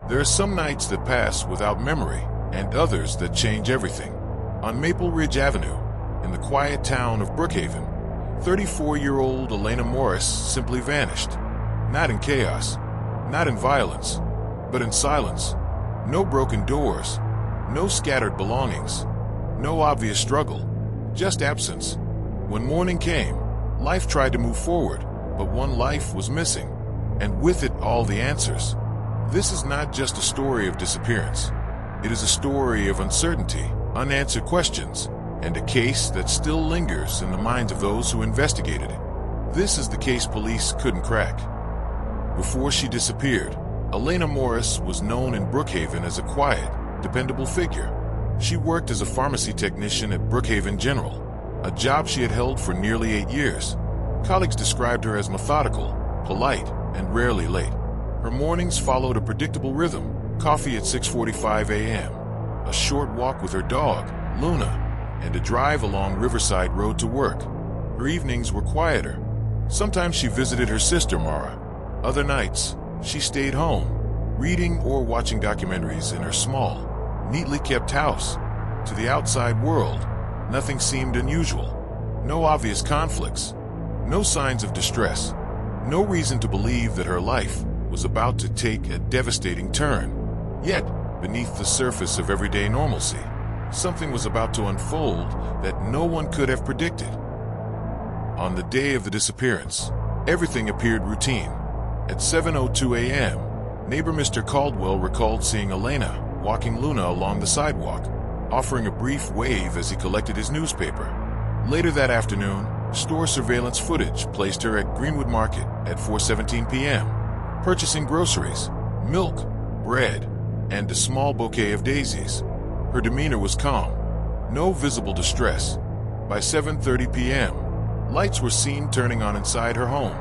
There are some nights that pass without memory, and others that change everything. On Maple Ridge Avenue, in the quiet town of Brookhaven, 34-year-old Elena Morris simply vanished. Not in chaos, not in violence, but in silence. No broken doors, no scattered belongings, no obvious struggle, just absence. When morning came, life tried to move forward, but one life was missing, and with it all the answers. This is not just a story of disappearance. It is a story of uncertainty, unanswered questions, and a case that still lingers in the minds of those who investigated it. This is the case police couldn't crack. Before she disappeared, Elena Morris was known in Brookhaven as a quiet, dependable figure. She worked as a pharmacy technician at Brookhaven General, a job she had held for nearly 8 years. Colleagues described her as methodical, polite, and rarely late. Her mornings followed a predictable rhythm: coffee at 6:45 a.m., a short walk with her dog, Luna, and a drive along Riverside Road to work. Her evenings were quieter. Sometimes she visited her sister Mara. Other nights, she stayed home, reading or watching documentaries in her small, neatly kept house. To the outside world, nothing seemed unusual. No obvious conflicts, no signs of distress, no reason to believe that her life was about to take a devastating turn. Yet, beneath the surface of everyday normalcy, something was about to unfold that no one could have predicted. On the day of the disappearance, everything appeared routine. At 7:02 a.m., neighbor Mr. Caldwell recalled seeing Elena walking Luna along the sidewalk, offering a brief wave as he collected his newspaper. Later that afternoon, store surveillance footage placed her at Greenwood Market at 4:17 p.m., purchasing groceries, milk, bread, and a small bouquet of daisies. Her demeanor was calm, no visible distress. By 7:30 p.m., lights were seen turning on inside her home.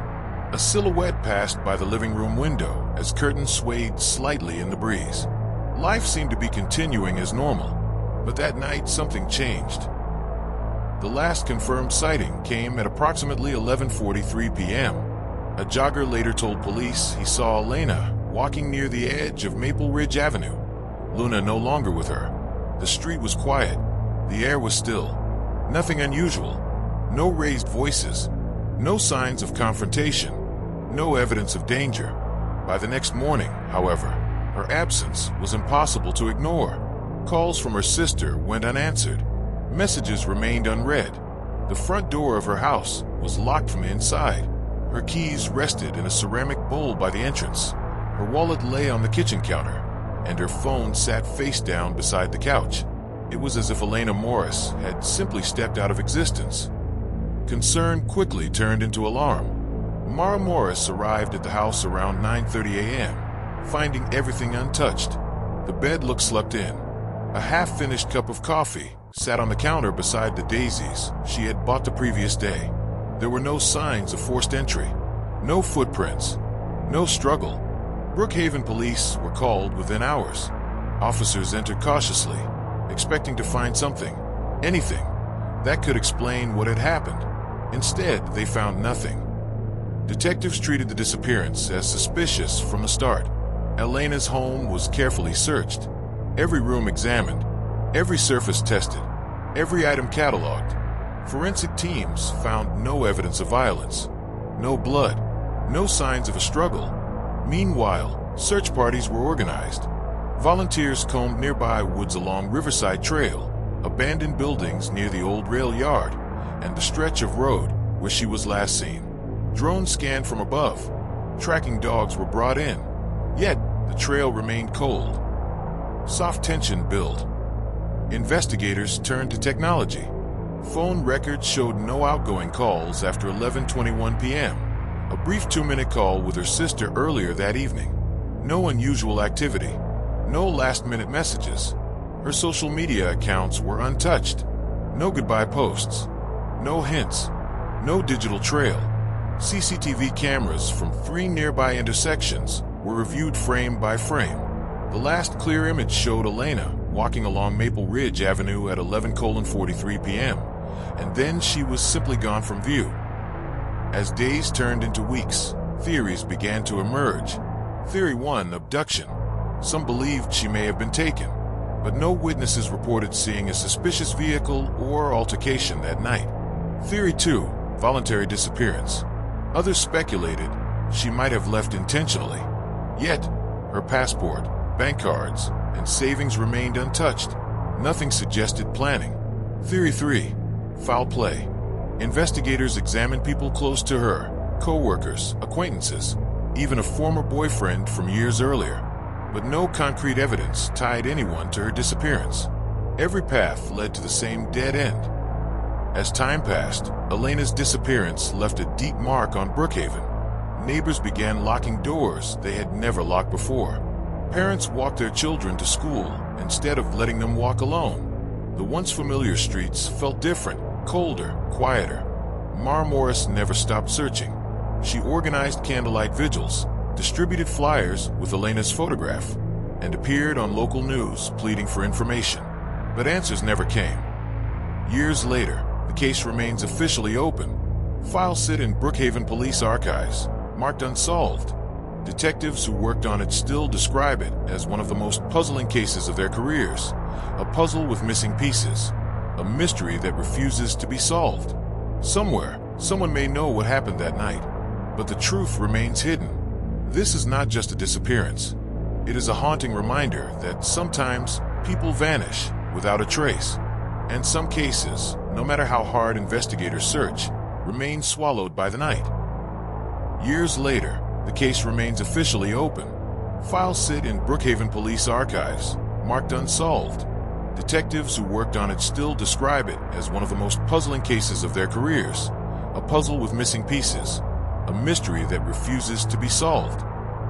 A silhouette passed by the living room window as curtains swayed slightly in the breeze. Life seemed to be continuing as normal, but that night something changed. The last confirmed sighting came at approximately 11:43 p.m. A jogger later told police he saw Elena walking near the edge of Maple Ridge Avenue, Luna no longer with her. The street was quiet, the air was still. Nothing unusual, no raised voices, no signs of confrontation, no evidence of danger. By the next morning, however, her absence was impossible to ignore. Calls from her sister went unanswered. Messages remained unread. The front door of her house was locked from the inside. Her keys rested in a ceramic bowl by the entrance. Her wallet lay on the kitchen counter, and her phone sat face down beside the couch. It was as if Elena Morris had simply stepped out of existence. Concern quickly turned into alarm. Mara Morris arrived at the house around 9:30 a.m., finding everything untouched. The bed looked slept in. A half-finished cup of coffee sat on the counter beside the daisies she had bought the previous day. There were no signs of forced entry, no footprints, no struggle. Brookhaven police were called within hours. Officers entered cautiously, expecting to find something, anything, that could explain what had happened. Instead, they found nothing. Detectives treated the disappearance as suspicious from the start. Elena's home was carefully searched, every room examined, every surface tested, every item cataloged. Forensic teams found no evidence of violence, no blood, no signs of a struggle. Meanwhile, search parties were organized. Volunteers combed nearby woods along Riverside Trail, abandoned buildings near the old rail yard, and the stretch of road where she was last seen. Drones scanned from above. Tracking dogs were brought in. Yet, the trail remained cold. Soft tension built. Investigators turned to technology. Phone records showed no outgoing calls after 11:21 p.m. A brief 2-minute call with her sister earlier that evening. No unusual activity. No last-minute messages. Her social media accounts were untouched. No goodbye posts. No hints. No digital trail. CCTV cameras from 3 nearby intersections were reviewed frame by frame. The last clear image showed Elena walking along Maple Ridge Avenue at 11:43 p.m., and then she was simply gone from view. As days turned into weeks, theories began to emerge. Theory 1, abduction. Some believed she may have been taken, but no witnesses reported seeing a suspicious vehicle or altercation that night. Theory 2. Voluntary disappearance. Others speculated she might have left intentionally, yet her passport, bank cards, and savings remained untouched. Nothing suggested planning. Theory 3. Foul play. Investigators examined people close to her, co-workers, acquaintances, even a former boyfriend from years earlier, but no concrete evidence tied anyone to her disappearance. Every path led to the same dead end. As time passed, Elena's disappearance left a deep mark on Brookhaven. Neighbors began locking doors they had never locked before. Parents walked their children to school instead of letting them walk alone. The once familiar streets felt different, colder, quieter. Mara Morris never stopped searching. She organized candlelight vigils, distributed flyers with Elena's photograph, and appeared on local news pleading for information. But answers never came. Years later, the case remains officially open. Files sit in Brookhaven Police Archives, marked unsolved. Detectives who worked on it still describe it as one of the most puzzling cases of their careers. A puzzle with missing pieces. A mystery that refuses to be solved. Somewhere, someone may know what happened that night, but the truth remains hidden. This is not just a disappearance. It is a haunting reminder that sometimes people vanish without a trace. And some cases, no matter how hard investigators search, remain swallowed by the night. Years later, the case remains officially open. Files sit in Brookhaven Police Archives, marked unsolved. Detectives who worked on it still describe it as one of the most puzzling cases of their careers. A puzzle with missing pieces. A mystery that refuses to be solved.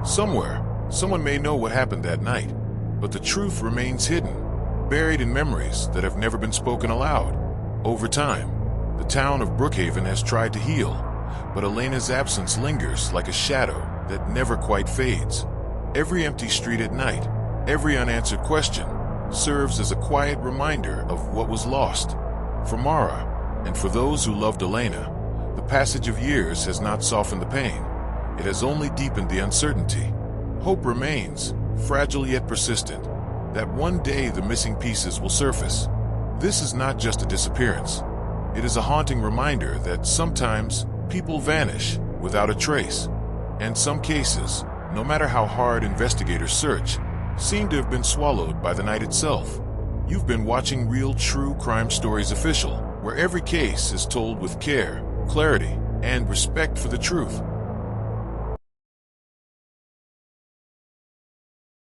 Somewhere, someone may know what happened that night, but the truth remains hidden, buried in memories that have never been spoken aloud. Over time, the town of Brookhaven has tried to heal, but Elena's absence lingers like a shadow that never quite fades. Every empty street at night, every unanswered question, serves as a quiet reminder of what was lost. For Mara, and for those who loved Elena, the passage of years has not softened the pain. It has only deepened the uncertainty. Hope remains, fragile yet persistent, that one day the missing pieces will surface. This is not just a disappearance. It is a haunting reminder that sometimes people vanish without a trace. And some cases, no matter how hard investigators search, seem to have been swallowed by the night itself. You've been watching Real True Crime Stories Official, where every case is told with care, clarity, and respect for the truth.